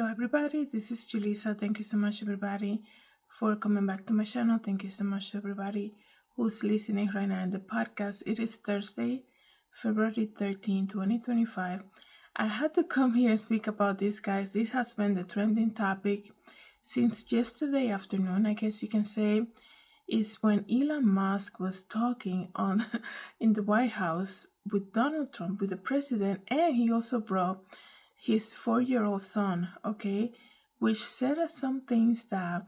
everybody, this is Julissa. Thank you so much everybody for coming back to my channel. Thank you so much to everybody who's listening right now in the podcast. It is Thursday, February 13, 2025. I had to come here and speak about this, guys. This has been the trending topic since yesterday afternoon, I guess you can say, is when Elon Musk was talking on in the White House with Donald Trump, with the president, and he also brought his 4-year-old son, okay, which said some things that,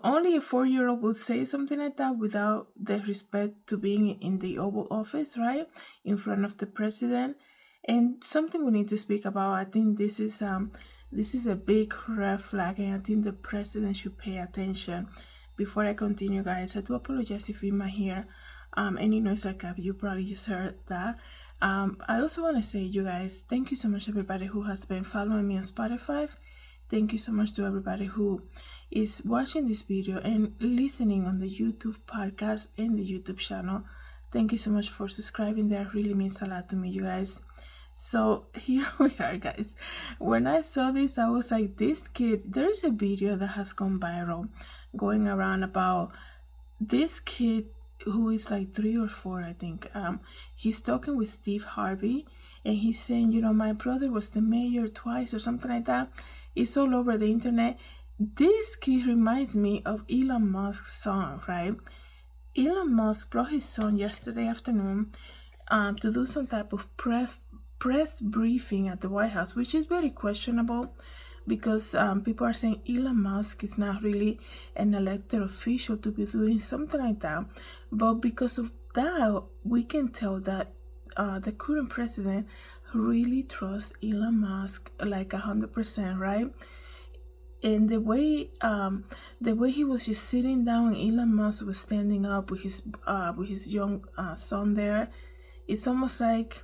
only a 4-year-old would say something like that without the respect to being in the Oval Office, right, in front of the president. And something we need to speak about. I think this is a big red flag, and I think the president should pay attention. Before I continue, guys, I do apologize if you might hear any noise like that. You probably just heard that. I also want to say, you guys, thank you so much everybody who has been following me on Spotify. Thank you so much to everybody who is watching this video and listening on the YouTube podcast and the YouTube channel. Thank you so much for subscribing. That really means a lot to me, you guys. So here we are, guys. When I saw this, I was like, this kid, there is a video that has gone viral going around about this kid who is like 3 or 4, I think. He's talking with Steve Harvey, and he's saying, my brother was the mayor twice or something like that. It's all over the internet. This kid reminds me of Elon Musk's son, right? Elon Musk brought his son yesterday afternoon to do some type of press briefing at the White House, which is very questionable, because people are saying Elon Musk is not really an elected official to be doing something like that. But because of that, we can tell that the current president really trusts Elon Musk like 100%, right? And the way he was just sitting down, Elon Musk was standing up with his young son there. It's almost like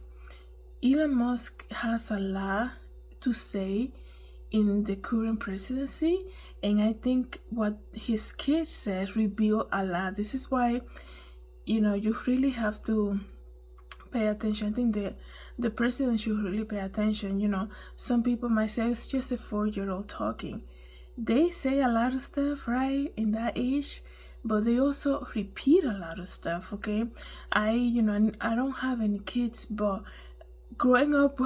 Elon Musk has a lot to say in the current presidency, and I think what his kids said revealed a lot. This is why, you really have to pay attention. I think the president should really pay attention. Some people might say it's just a 4-year-old talking. They say a lot of stuff, right, in that age, but they also repeat a lot of stuff, okay? I don't have any kids, but growing up,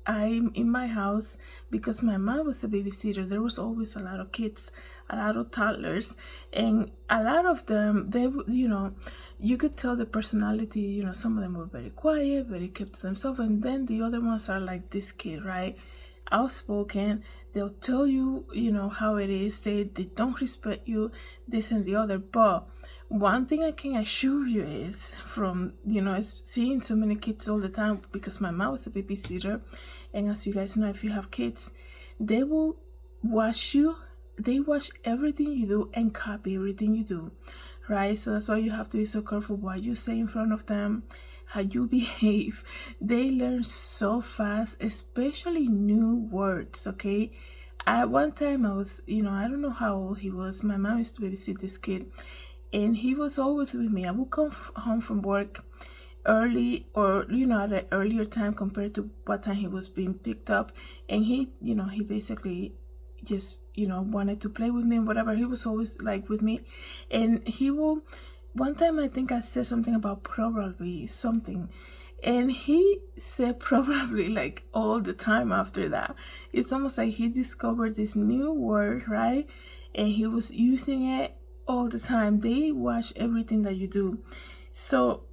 I'm in my house, because my mom was a babysitter. There was always a lot of kids, a lot of toddlers, and a lot of them, they, you could tell the personality. Some of them were very quiet, very kept to themselves, and then the other ones are like this kid, right? Outspoken. They'll tell you, how it is. They don't respect you, this and the other. But one thing I can assure you is, from seeing so many kids all the time, because my mom was a babysitter, and as you guys know, if you have kids, they will watch you. They watch everything you do and copy everything you do, right? So that's why you have to be so careful what you say in front of them, how you behave. They learn so fast, especially new words, okay? At one time I was, I don't know how old he was. My mom used to babysit this kid, and he was always with me. I would come home from work early, or at an earlier time compared to what time he was being picked up, and he he basically just wanted to play with me and whatever. He was always like with me, and he will. One time I think I said something about probably something, and he said probably like all the time after that. It's almost like he discovered this new word, right? And he was using it all the time. They watch everything that you do. So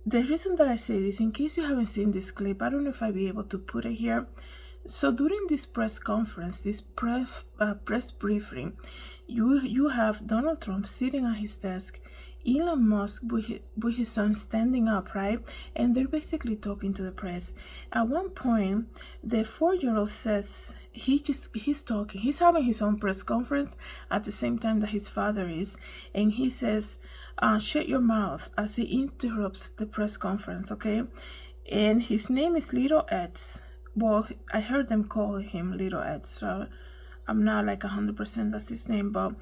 the reason that I say this, in case you haven't seen this clip, I don't know if I'll be able to put it here. So during this press conference, this press briefing, you have Donald Trump sitting at his desk, Elon Musk with his son standing up, right? And they're basically talking to the press. At one point, the 4-year-old says he's talking. He's having his own press conference at the same time that his father is, and he says, "Shut your mouth," as he interrupts the press conference, okay? And his name is Little Eds. Well, I heard them call him Little Eds, so I'm not like 100% that's his name, but.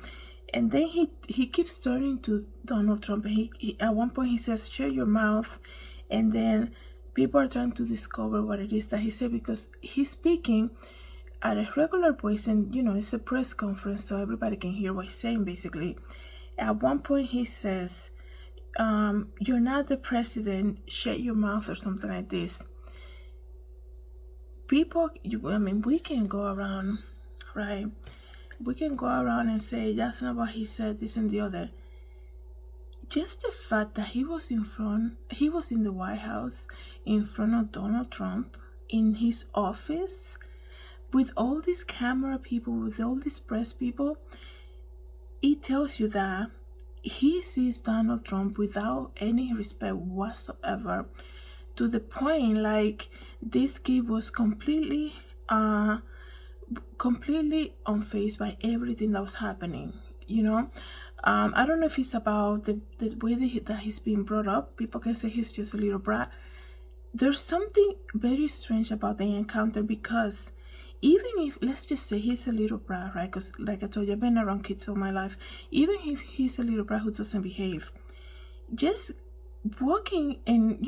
And then he keeps turning to Donald Trump, and he at one point he says, "Shut your mouth," and then people are trying to discover what it is that he said, because he's speaking at a regular voice, and it's a press conference, so everybody can hear what he's saying. Basically, at one point he says, "You're not the president. Shut your mouth," or something like this. People, we can go around, right? We can go around and say that's not what he said, this and the other. Just the fact that he was in the White House in front of Donald Trump in his office with all these camera people, with all these press people, it tells you that he sees Donald Trump without any respect whatsoever, to the point like this kid was completely unfazed by everything that was happening. I don't know if it's about the way that he's being brought up. People can say he's just a little brat. There's something very strange about the encounter, because even if, let's just say he's a little brat, right? Because like I told you, I've been around kids all my life. Even if he's a little brat who doesn't behave, just walking and,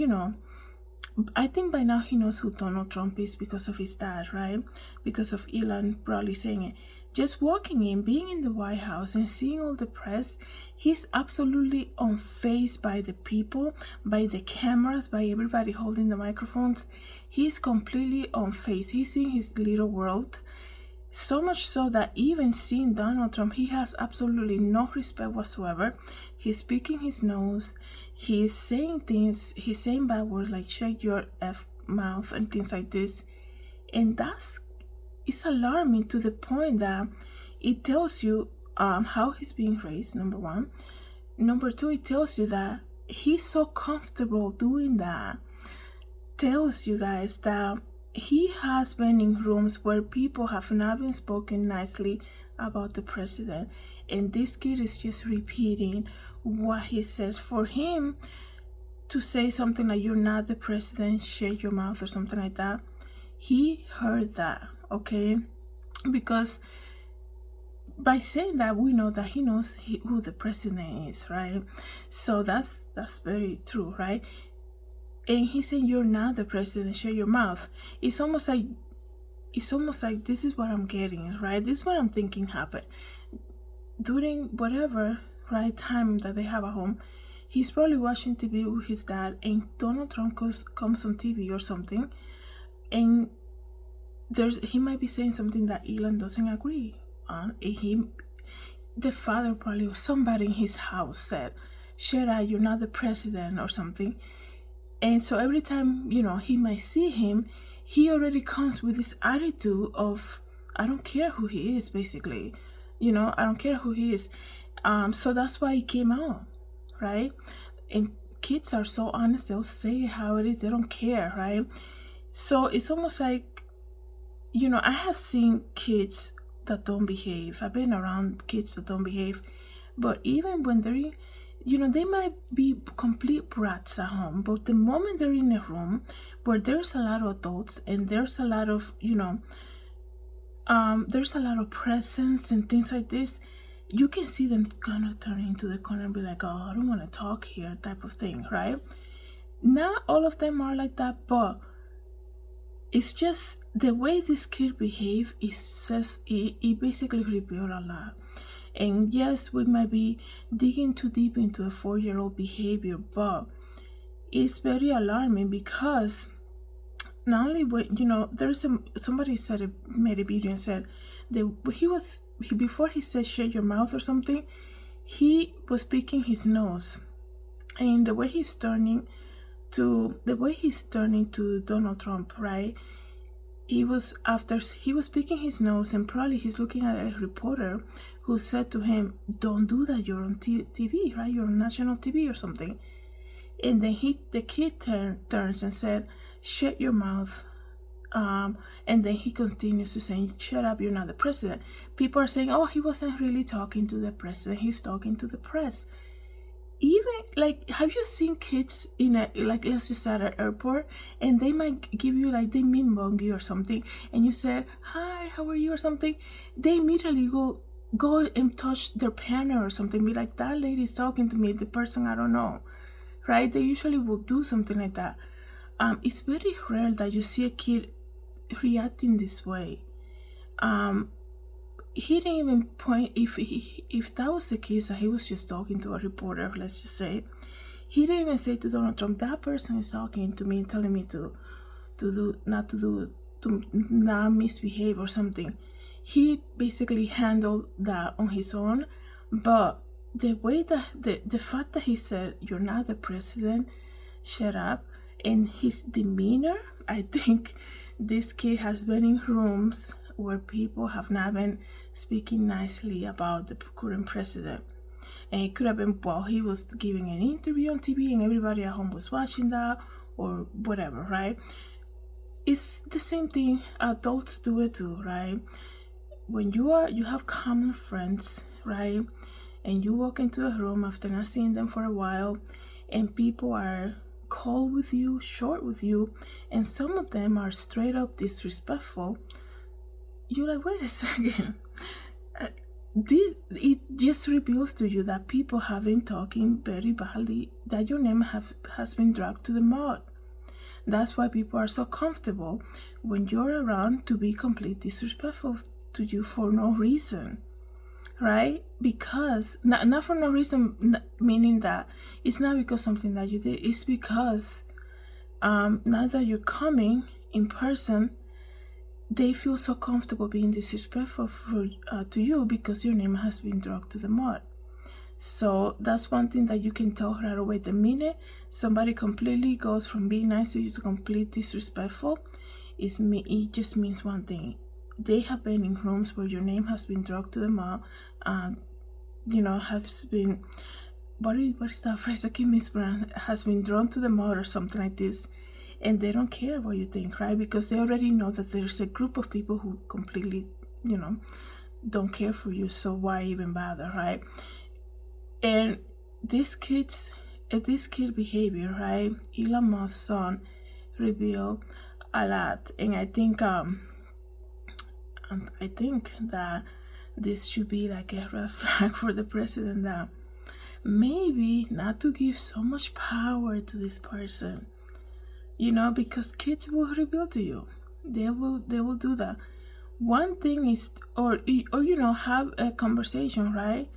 I think by now he knows who Donald Trump is because of his dad, right? Because of Elon probably saying it. Just walking in, being in the White House and seeing all the press, he's absolutely unfazed by the people, by the cameras, by everybody holding the microphones. He's completely unfazed. He's in his little world. So much so that even seeing Donald Trump, he has absolutely no respect whatsoever. He's speaking his nose. He's saying things. He's saying bad words like "shut your F mouth" and things like this. And it's alarming to the point that it tells you how he's being raised, number one. Number two, it tells you that he's so comfortable doing that. Tells you guys that he has been in rooms where people have not been spoken nicely about the president, and this kid is just repeating what he says. For him to say something like "you're not the president, shut your mouth," or something like that, he heard that, okay? Because by saying that, we know that he knows who the president is, right? So that's very true, right? And he's saying "you're not the president, shut your mouth." It's almost like this is what I'm getting, right? This is what I'm thinking happened during whatever time that they have at home. He's probably watching TV with his dad, and Donald Trump comes on TV or something, and he might be saying something that Elon doesn't agree on. The father probably, or somebody in his house said, "Shut up, you're not the president," or something. And so every time, he might see him, he already comes with this attitude of, I don't care who he is, basically. I don't care who he is. So that's why he came out, right? And kids are so honest, they'll say how it is, they don't care, right? So it's almost like, I have seen kids that don't behave. I've been around kids that don't behave. But even when they're they might be complete brats at home, but the moment they're in a room where there's a lot of adults and there's a lot of, there's a lot of presence and things like this, you can see them kind of turn into the corner and be like, "Oh, I don't want to talk here," type of thing, right? Not all of them are like that, but it's just the way this kid behaves. It basically revealed a lot. And yes, we might be digging too deep into a 4-year-old behavior, but it's very alarming because not only when somebody made a video and said that before he said "shut your mouth" or something, he was picking his nose, and the way he's turning to Donald Trump, right? He was picking his nose, and probably he's looking at a reporter who said to him, "Don't do that, you're on TV, right? You're on national TV or something." And then the kid turns and said, "Shut your mouth." And then he continues to say, "Shut up, you're not the president." People are saying, "Oh, he wasn't really talking to the president, he's talking to the press." Even have you seen kids in let's just say at an airport, and they might give you they mean mug you or something, and you said, "Hi, how are you?" or something, they immediately go and touch their partner or something, be like, "That lady's talking to me, the person I don't know," right? They usually will do something like that. It's very rare that you see a kid reacting this way. He didn't even point, if that was the case, that he was just talking to a reporter, let's just say, he didn't even say to Donald Trump, that person is talking to me and telling me to not misbehave or something. He basically handled that on his own. But the way that the fact that he said, "You're not the president, shut up," and his demeanor, I think this kid has been in rooms where people have not been speaking nicely about the current president. And it could have been while he was giving an interview on TV and everybody at home was watching that, or whatever, right? It's the same thing. Adults do it too, right? When you have common friends, right? And you walk into a room after not seeing them for a while, and people are cold with you, short with you, and some of them are straight up disrespectful. You're like, wait a second. It just reveals to you that people have been talking very badly, that your name has been dragged to the mud. That's why people are so comfortable when you're around to be completely disrespectful to you for no reason, right? Because, not for no reason, meaning that it's not because something that you did, it's because now that you're coming in person, they feel so comfortable being disrespectful to you because your name has been dragged to the mud. So that's one thing that you can tell right away. The minute somebody completely goes from being nice to you to completely disrespectful, it just means one thing. They have been in rooms where your name has been dragged to the mud, has been, what is that phrase? I keep mispronouncing, has been drawn to the mud or something like this. And they don't care what you think, right? Because they already know that there's a group of people who completely, don't care for you. So why even bother, right? And this kid behavior, right? Elon Musk's son revealed a lot, and I think that this should be like a red flag for the president, that maybe not to give so much power to this person. Because kids will reveal to you. They will do that. One thing is, or have a conversation, right?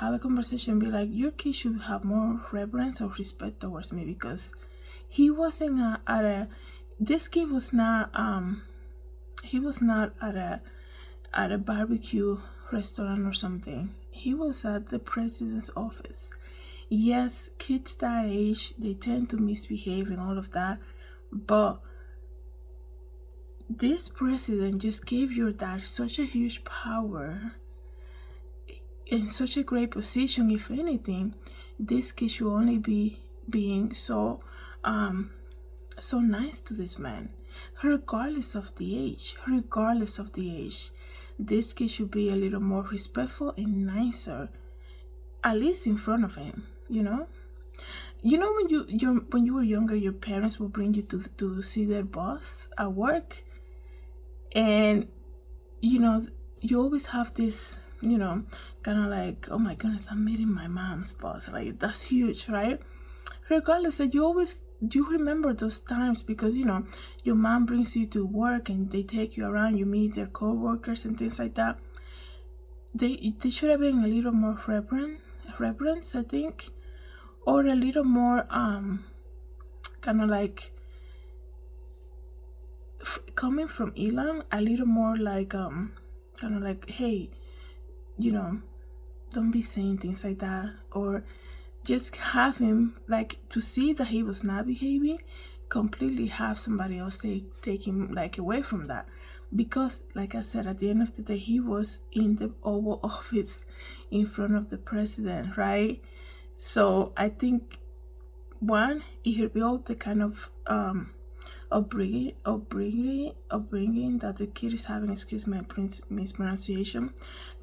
Have a conversation. Be like, your kid should have more reverence or respect towards me, because he wasn't this kid was not he was not at a barbecue restaurant or something. He was at the president's office. Yes, kids that age, they tend to misbehave and all of that, but this president just gave your dad such a huge power in such a great position. If anything, this kid should only be being so nice to this man, regardless of the age. This kid should be a little more respectful and nicer, at least in front of him. When you were younger, your parents will bring you to see their boss at work, and you always have this kind of like, oh my goodness, I'm meeting my mom's boss. Like, that's huge, right? Regardless, that you remember those times, because your mom brings you to work and they take you around, you meet their co-workers and things like that. They should have been a little more reverence, I think, or a little more kind of like, coming from Elon, a little more like kind of like, hey, don't be saying things like that, or just have him, like, to see that he was not behaving, completely have somebody else take him like away from that. Because, like I said, at the end of the day, he was in the Oval Office in front of the president, right? So I think, one, it revealed the kind of upbringing that the kid is having. Excuse my mispronunciation.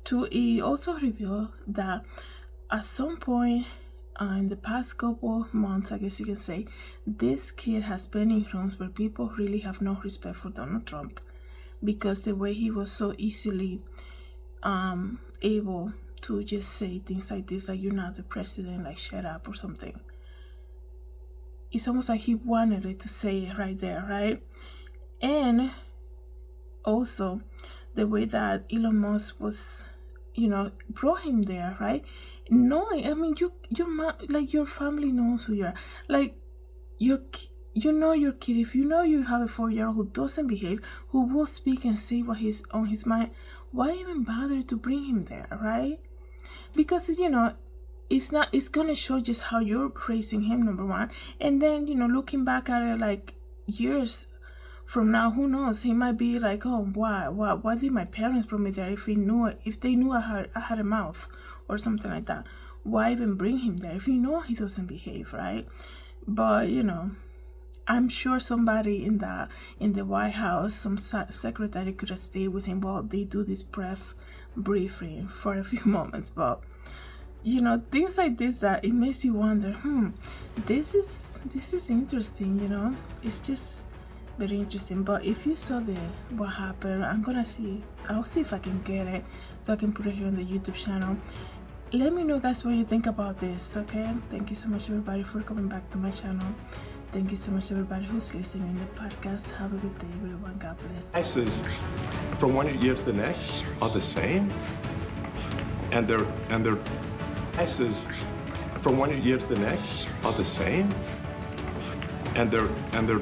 Two, it also revealed that at some point in the past couple months, I guess you can say, this kid has been in rooms where people really have no respect for Donald Trump, because the way he was so easily able to just say things like this, like, you're not the president, like, shut up or something. It's almost like he wanted it to say it right there, right? And also, the way that Elon Musk was, brought him there, right? Knowing, I mean, like your family knows who you are, like your your kid. If you know you have a 4-year-old who doesn't behave, who will speak and say what is on his mind, why even bother to bring him there, right? Because it's gonna show just how you're raising him, number one, and then looking back at it like years from now, who knows, he might be like, oh, why did my parents bring me there if they knew I had a mouth or something like that? Why even bring him there if you know he doesn't behave, right? But I'm sure somebody in the White House, some secretary could have stayed with him while they do this press briefing for a few moments. But things like this, that it makes you wonder, this is interesting. It's just very interesting. But if you saw what happened, I'll see if I can get it so I can put it here on the YouTube channel. Let me know, guys, what you think about this. Okay, thank you so much, everybody, for coming back to my channel. Thank you so much, everybody who's listening in the podcast. Have a good day, everyone. God bless. Prices from one year to the next are the same, and their prices from one year to the next are the same, and they're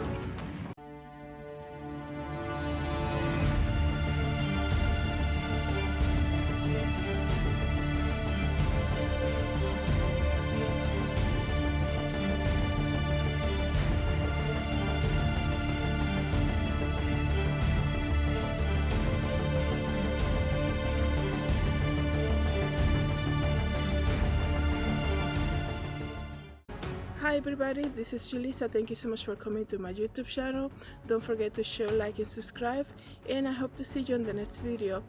Hi everybody, this is Julissa. Thank you so much for coming to my YouTube channel. Don't forget to share, like, and subscribe, and I hope to see you in the next video.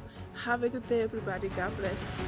Have a good day, everybody. God bless.